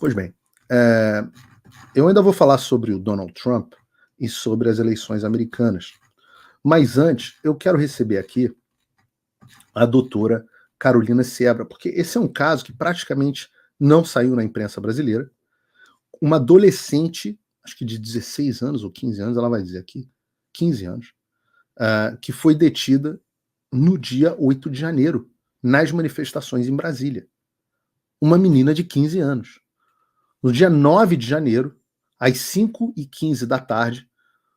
Pois bem, é, eu ainda vou falar sobre o Donald Trump e sobre as eleições americanas. Mas antes, eu quero receber aqui a doutora Carolina Seabra, porque esse é um caso que praticamente não saiu na imprensa brasileira. Uma adolescente, acho que de 16 anos ou 15 anos, ela vai dizer aqui, 15 anos, que foi detida no dia 8 de janeiro, nas manifestações em Brasília. Uma menina de 15 anos. No dia 9 de janeiro, às 5h15 da tarde,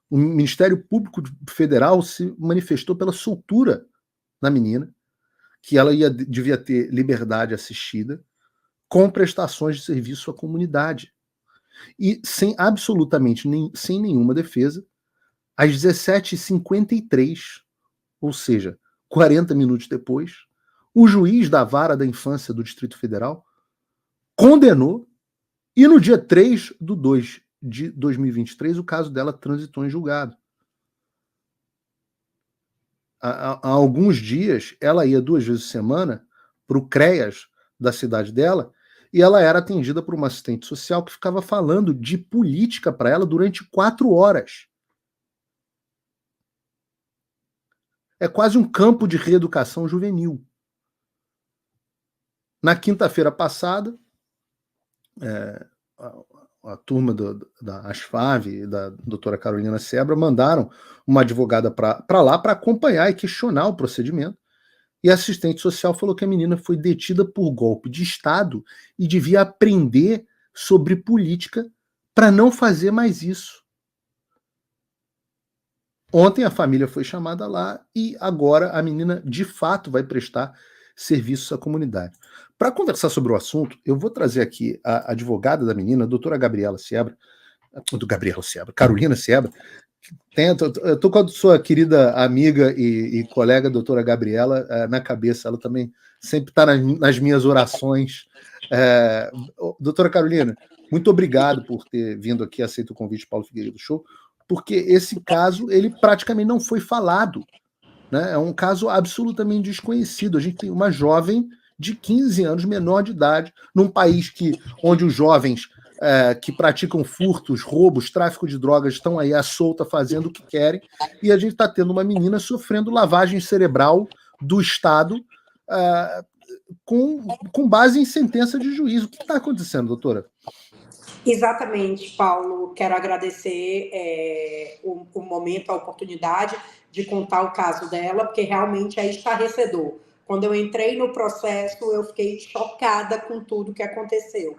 o Ministério Público Federal se manifestou pela soltura da menina, que ela devia ter liberdade assistida, com prestações de serviço à comunidade. E sem absolutamente sem nenhuma defesa, às 17h53, ou seja, 40 minutos depois, o juiz da Vara da Infância do Distrito Federal condenou, e no dia 3/2 de 2023, o caso dela transitou em julgado. Há alguns dias, ela ia 2 vezes por semana para o CREAS da cidade dela, e ela era atendida por uma assistente social que ficava falando de política para ela durante 4 horas. É quase um campo de reeducação juvenil. Na quinta-feira passada, a turma da Asfav e da doutora Carolina Seabra mandaram uma advogada para lá para acompanhar e questionar o procedimento. E a assistente social falou que a menina foi detida por golpe de Estado e devia aprender sobre política para não fazer mais isso. Ontem a família foi chamada lá e agora a menina de fato vai prestar serviços à comunidade. Para conversar sobre o assunto, eu vou trazer aqui a advogada da menina, a doutora Carolina Seabra. Eu estou com a sua querida amiga e colega, doutora Gabriela, na cabeça. Ela também sempre está nas minhas orações. Doutora Carolina, muito obrigado por ter vindo aqui, aceito o convite do Paulo Figueiredo Show, porque esse caso ele praticamente não foi falado, né? É um caso absolutamente desconhecido. A gente tem uma jovem de 15 anos, menor de idade, num país onde os jovens que praticam furtos, roubos, tráfico de drogas estão aí à solta fazendo o que querem, e a gente está tendo uma menina sofrendo lavagem cerebral do Estado com base em sentença de juízo. O que está acontecendo, doutora? Exatamente, Paulo. Quero agradecer o momento, a oportunidade de contar o caso dela, porque realmente é estarrecedor. Quando eu entrei no processo, eu fiquei chocada com tudo que aconteceu.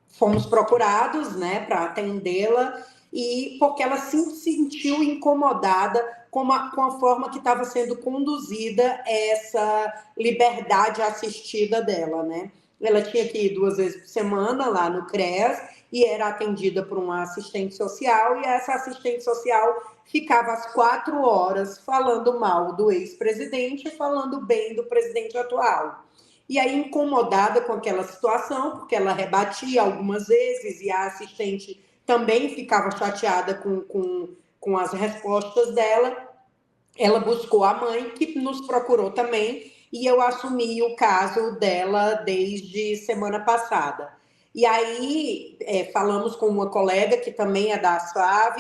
Fomos procurados, né, para atendê-la, e porque ela se sentiu incomodada com a forma que estava sendo conduzida essa liberdade assistida dela, né? Ela tinha que ir 2 vezes por semana lá no CREAS e era atendida por uma assistente social, e essa assistente social ficava às 4 horas falando mal do ex-presidente e falando bem do presidente atual. E aí, incomodada com aquela situação, porque ela rebatia algumas vezes e a assistente também ficava chateada com as respostas dela, ela buscou a mãe, que nos procurou também, e eu assumi o caso dela desde semana passada. E aí, falamos com uma colega que também é da Asfav,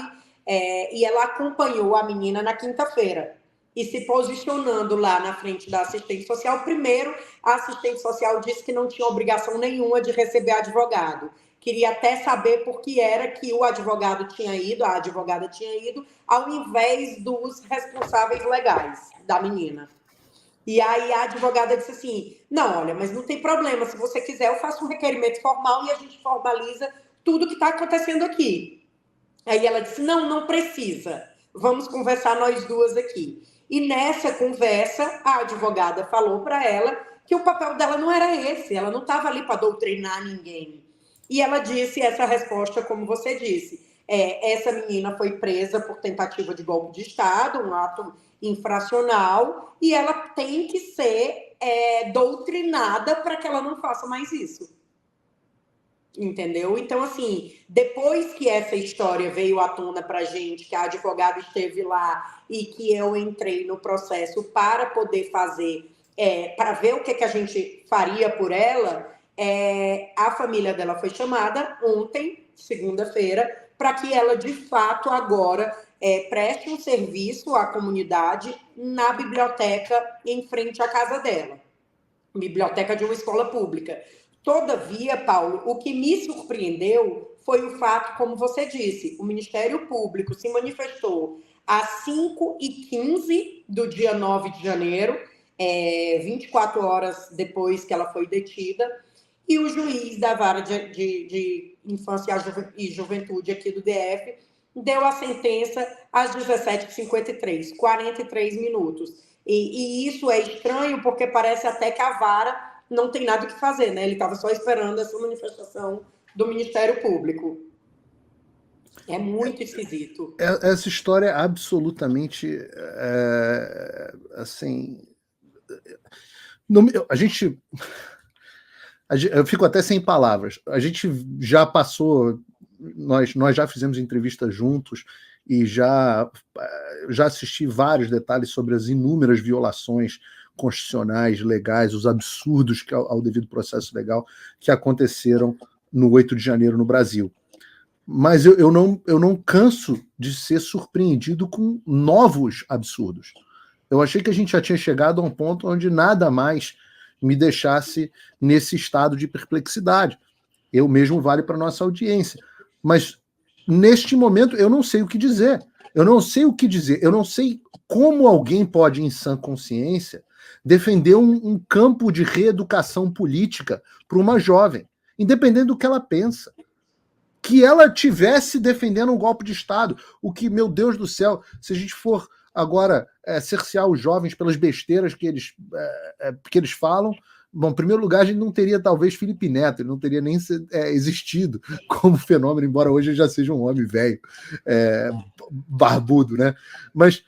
e ela acompanhou a menina na quinta-feira. E se posicionando lá na frente da assistente social, primeiro, a assistente social disse que não tinha obrigação nenhuma de receber advogado. Queria até saber por que era que o advogado tinha ido, a advogada tinha ido, ao invés dos responsáveis legais da menina. E aí a advogada disse assim, não, olha, mas não tem problema, se você quiser eu faço um requerimento formal e a gente formaliza tudo que está acontecendo aqui. Aí ela disse, não precisa, vamos conversar nós duas aqui. E nessa conversa, a advogada falou para ela que o papel dela não era esse, ela não estava ali para doutrinar ninguém. E ela disse essa resposta, como você disse, essa menina foi presa por tentativa de golpe de Estado, um ato infracional, e ela tem que ser doutrinada para que ela não faça mais isso. Entendeu? Então, assim, depois que essa história veio à tona pra gente, que a advogada esteve lá e que eu entrei no processo para poder fazer, para ver o que a gente faria por ela, A família dela foi chamada ontem, segunda-feira, para que ela, de fato, agora preste um serviço à comunidade na biblioteca em frente à casa dela. Biblioteca de uma escola pública. Todavia, Paulo, o que me surpreendeu foi o fato, como você disse, o Ministério Público se manifestou às 5h15 do dia 9 de janeiro, 24 horas depois que ela foi detida, e o juiz da Vara de Infância e Juventude aqui do DF deu a sentença às 17h53, 43 minutos. E isso é estranho porque parece até que a Vara não tem nada o que fazer, né? Ele estava só esperando essa manifestação do Ministério Público. É muito esquisito. Essa história é absolutamente assim. A gente. Eu fico até sem palavras. A gente já passou, nós já fizemos entrevistas juntos e já assisti vários detalhes sobre as inúmeras violações constitucionais, legais, os absurdos ao devido processo legal que aconteceram no 8 de janeiro no Brasil. Mas eu não canso de ser surpreendido com novos absurdos. Eu achei que a gente já tinha chegado a um ponto onde nada mais me deixasse nesse estado de perplexidade. Eu mesmo vale para nossa audiência. Mas, neste momento, eu não sei o que dizer. Eu não sei o que dizer. Eu não sei como alguém pode, em sã consciência, defender um campo de reeducação política para uma jovem, independente do que ela pensa. Que ela tivesse defendendo um golpe de Estado. O que, meu Deus do céu, se a gente for agora cercear os jovens pelas besteiras que eles falam, bom, em primeiro lugar, a gente não teria talvez Felipe Neto, ele não teria nem existido como fenômeno, embora hoje ele já seja um homem velho, barbudo, né? Mas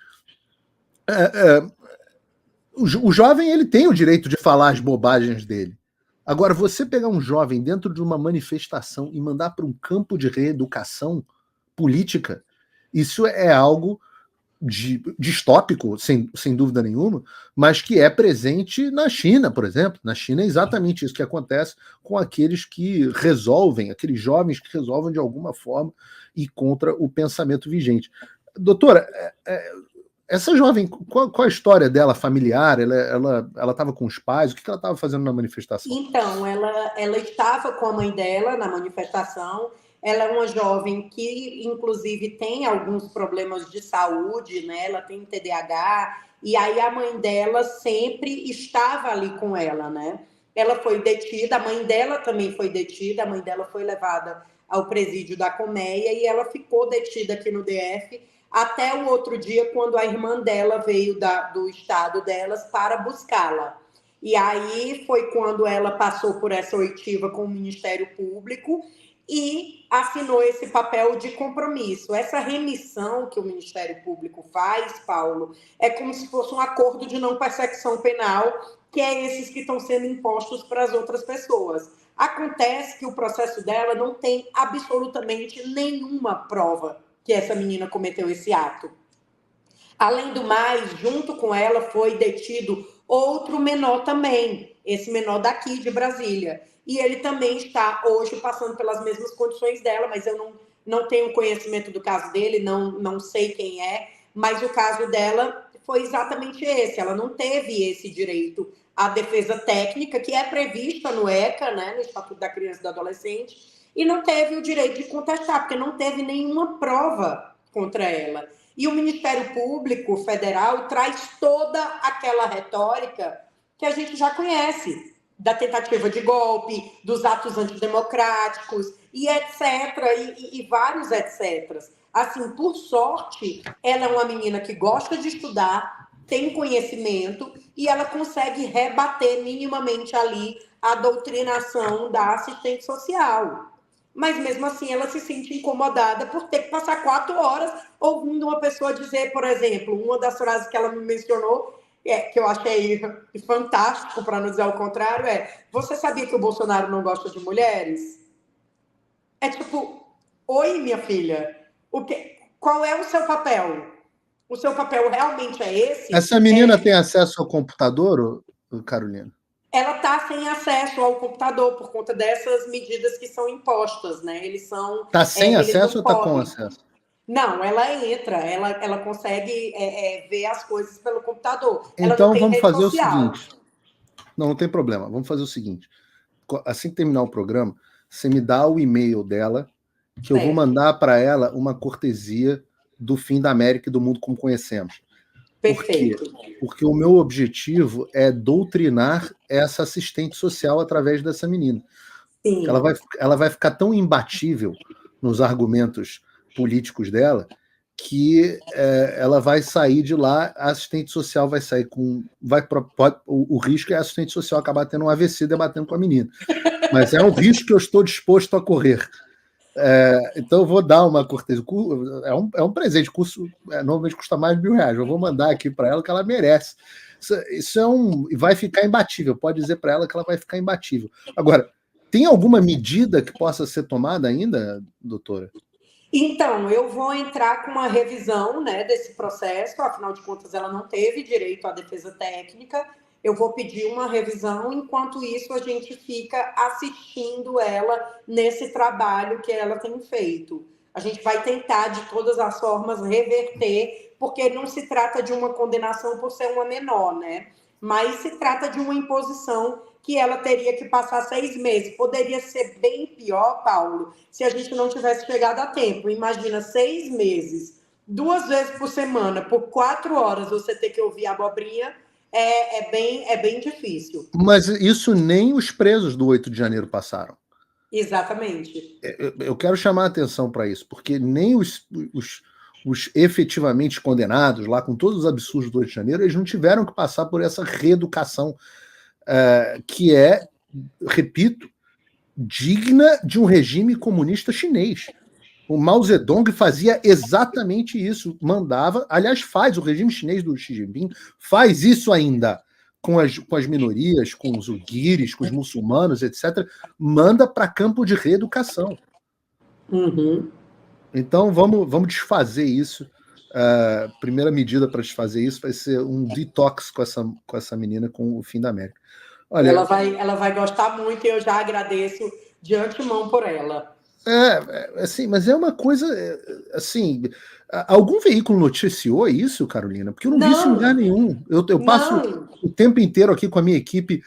o jovem, ele tem o direito de falar as bobagens dele. Agora, você pegar um jovem dentro de uma manifestação e mandar para um campo de reeducação política, isso é algo distópico, sem dúvida nenhuma, mas que é presente na China, por exemplo. Na China é exatamente isso que acontece com aqueles que resolvem, aqueles jovens que resolvem de alguma forma ir contra o pensamento vigente. Doutora, essa jovem, qual a história dela familiar? Ela estava com os pais? O que ela estava fazendo na manifestação? Então, ela estava com a mãe dela na manifestação. Ela é uma jovem que, inclusive, tem alguns problemas de saúde, né? Ela tem TDAH, e aí a mãe dela sempre estava ali com ela, né? Ela foi detida, a mãe dela também foi detida, a mãe dela foi levada ao presídio da Colmeia e ela ficou detida aqui no DF até o outro dia, quando a irmã dela veio do estado delas para buscá-la. E aí foi quando ela passou por essa oitiva com o Ministério Público e assinou esse papel de compromisso. Essa remissão que o Ministério Público faz, Paulo, é como se fosse um acordo de não persecução penal, que é esses que estão sendo impostos para as outras pessoas. Acontece que o processo dela não tem absolutamente nenhuma prova que essa menina cometeu esse ato. Além do mais, junto com ela foi detido outro menor também, esse menor daqui de Brasília. E ele também está hoje passando pelas mesmas condições dela, mas eu não tenho conhecimento do caso dele, não sei quem é, mas o caso dela foi exatamente esse. Ela não teve esse direito à defesa técnica, que é prevista no ECA, né, no Estatuto da Criança e do Adolescente, e não teve o direito de contestar, porque não teve nenhuma prova contra ela. E o Ministério Público Federal traz toda aquela retórica que a gente já conhece, da tentativa de golpe, dos atos antidemocráticos, e etc., e vários etc. Assim, por sorte, ela é uma menina que gosta de estudar, tem conhecimento, e ela consegue rebater minimamente ali a doutrinação da assistente social. Mas mesmo assim ela se sente incomodada por ter que passar 4 horas ouvindo uma pessoa dizer, por exemplo, uma das frases que ela me mencionou, que eu achei fantástico, para não dizer o contrário, você sabia que o Bolsonaro não gosta de mulheres? É tipo, oi, minha filha, qual é o seu papel? O seu papel realmente é esse? Essa menina tem acesso ao computador, Carolina? Ela está sem acesso ao computador por conta dessas medidas que são impostas, né? Está sem acesso ou está com podem. acesso? Não, ela entra, ela consegue ver as coisas pelo computador. Ela Então não tem vamos rede fazer social. o seguinte. Não tem problema. Vamos fazer o seguinte. Assim que terminar o programa, você me dá o e-mail dela, que eu vou mandar para ela uma cortesia do fim da América e do mundo como conhecemos. Perfeito. Por quê? Porque o meu objetivo é doutrinar essa assistente social através dessa menina. Sim. Ela vai ficar tão imbatível nos argumentos políticos dela que ela vai sair de lá, a assistente social vai sair com... o risco é a assistente social acabar tendo um AVC debatendo com a menina. Mas é um risco que eu estou disposto a correr. Então eu vou dar uma cortesia. É um presente, normalmente custa mais de R$1.000. Eu vou mandar aqui para ela que ela merece. Isso vai ficar imbatível. Pode dizer para ela que ela vai ficar imbatível. Agora, tem alguma medida que possa ser tomada ainda, doutora? Então, eu vou entrar com uma revisão, né, desse processo, afinal de contas, ela não teve direito à defesa técnica. Eu vou pedir uma revisão, enquanto isso, a gente fica assistindo ela nesse trabalho que ela tem feito. A gente vai tentar, de todas as formas, reverter, porque não se trata de uma condenação por ser uma menor, né? Mas se trata de uma imposição que ela teria que passar 6 meses. Poderia ser bem pior, Paulo, se a gente não tivesse chegado a tempo. Imagina 6 meses, 2 vezes por semana, por 4 horas, você ter que ouvir a abobrinha, é bem difícil. Mas isso nem os presos do 8 de janeiro passaram. Exatamente. Eu quero chamar a atenção para isso, porque nem os efetivamente condenados, lá com todos os absurdos do 8 de janeiro, eles não tiveram que passar por essa reeducação que é, repito, digna de um regime comunista chinês. O Mao Zedong fazia exatamente isso, mandava, aliás, o regime chinês do Xi Jinping faz isso ainda com as minorias, com os uiguires, com os muçulmanos, etc., manda para campo de reeducação. Uhum. Então vamos desfazer isso. A primeira medida para desfazer isso vai ser um detox com essa menina com o fim da América. Olha, ela vai gostar muito e eu já agradeço de antemão por ela. Assim, mas é uma coisa, assim, algum veículo noticiou isso, Carolina? Porque eu não vi isso em lugar nenhum. Eu passo o tempo inteiro aqui com a minha equipe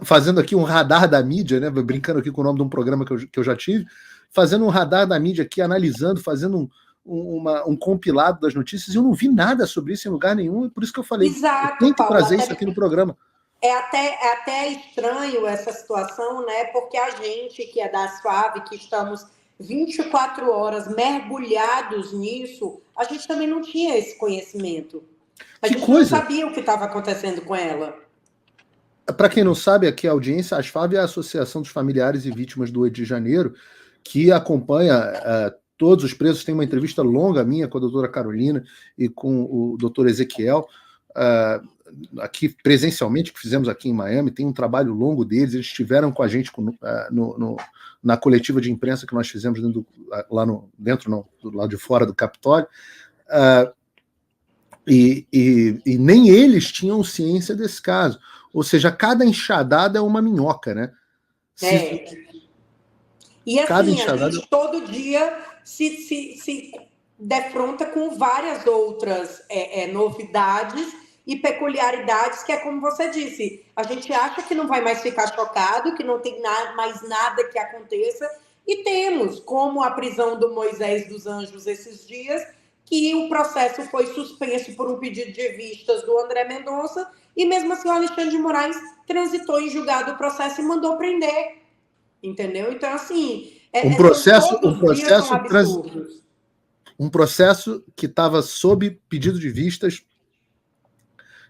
fazendo aqui um radar da mídia, né? Brincando aqui com o nome de um programa que eu já tive, fazendo um radar da mídia aqui, analisando, fazendo um compilado das notícias, e eu não vi nada sobre isso em lugar nenhum, e por isso que eu falei, exato, tem que Paulo, trazer isso aqui no programa. É até estranho essa situação, né? Porque a gente que é da SFAV, que estamos 24 horas mergulhados nisso, a gente também não tinha esse conhecimento. A gente não sabia o que estava acontecendo com ela. Para quem não sabe, aqui a audiência, a ASFAV é a Associação dos Familiares e Vítimas do 8 de Janeiro, que acompanha todos os presos. Tem uma entrevista longa minha com a doutora Carolina e com o doutor Ezequiel, aqui presencialmente, que fizemos aqui em Miami. Tem um trabalho longo deles, eles estiveram com a gente na coletiva de imprensa que nós fizemos do lado de fora do Capitólio, e nem eles tinham ciência desse caso, ou seja, cada enxadada é uma minhoca, né? E assim, a gente todo dia se defronta com várias outras novidades e peculiaridades, que é como você disse, a gente acha que não vai mais ficar chocado, que não tem mais nada que aconteça, e temos, como a prisão do Moisés dos Anjos esses dias, que o processo foi suspenso por um pedido de vistas do André Mendonça, e mesmo assim o Alexandre de Moraes transitou em julgado o processo e mandou prender, entendeu? Então, assim, um processo que estava sob pedido de vistas.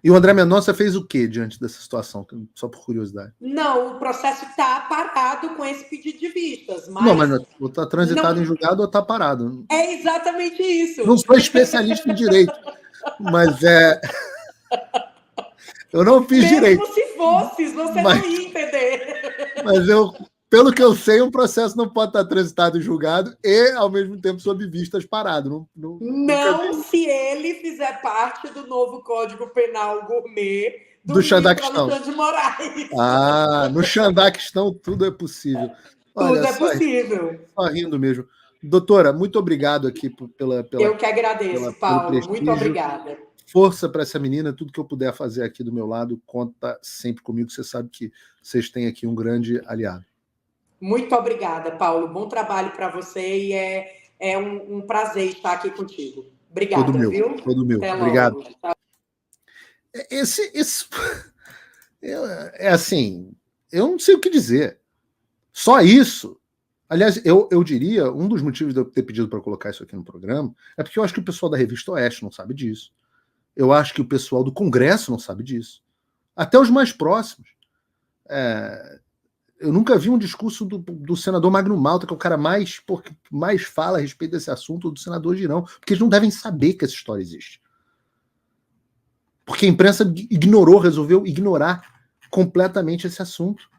E o André Mendonça fez o quê diante dessa situação? Só por curiosidade. Não, o processo está parado com esse pedido de vistas. Não, mas está transitado em julgado ou está parado? É exatamente isso. Não sou especialista em direito, mas eu não fiz direito. Mesmo se fosse, você não ia entender. Mas pelo que eu sei, um processo não pode estar transitado em julgado e, ao mesmo tempo, sob vistas parado. Não se ele fizer parte do novo Código Penal Gourmet, do livro Xandaquistão. Alexandre de Moraes. No Xandaquistão tudo é possível. Olha, Tudo é possível. Só rindo mesmo. Doutora, muito obrigado aqui pela Eu que agradeço, Paulo. Muito obrigada. Força para essa menina, tudo que eu puder fazer aqui do meu lado, conta sempre comigo. Você sabe que vocês têm aqui um grande aliado. Muito obrigada, Paulo. Bom trabalho para você e é um prazer estar aqui contigo. Obrigada, todo meu, viu? Todo meu. Até Obrigado. logo. É assim, eu não sei o que dizer. Só isso. Aliás, eu diria, um dos motivos de eu ter pedido para colocar isso aqui no programa é porque eu acho que o pessoal da Revista Oeste não sabe disso. Eu acho que o pessoal do Congresso não sabe disso. Até os mais próximos. Eu nunca vi um discurso do senador Magno Malta, que é o cara mais fala a respeito desse assunto, do senador Girão, porque eles não devem saber que essa história existe. Porque a imprensa resolveu ignorar completamente esse assunto.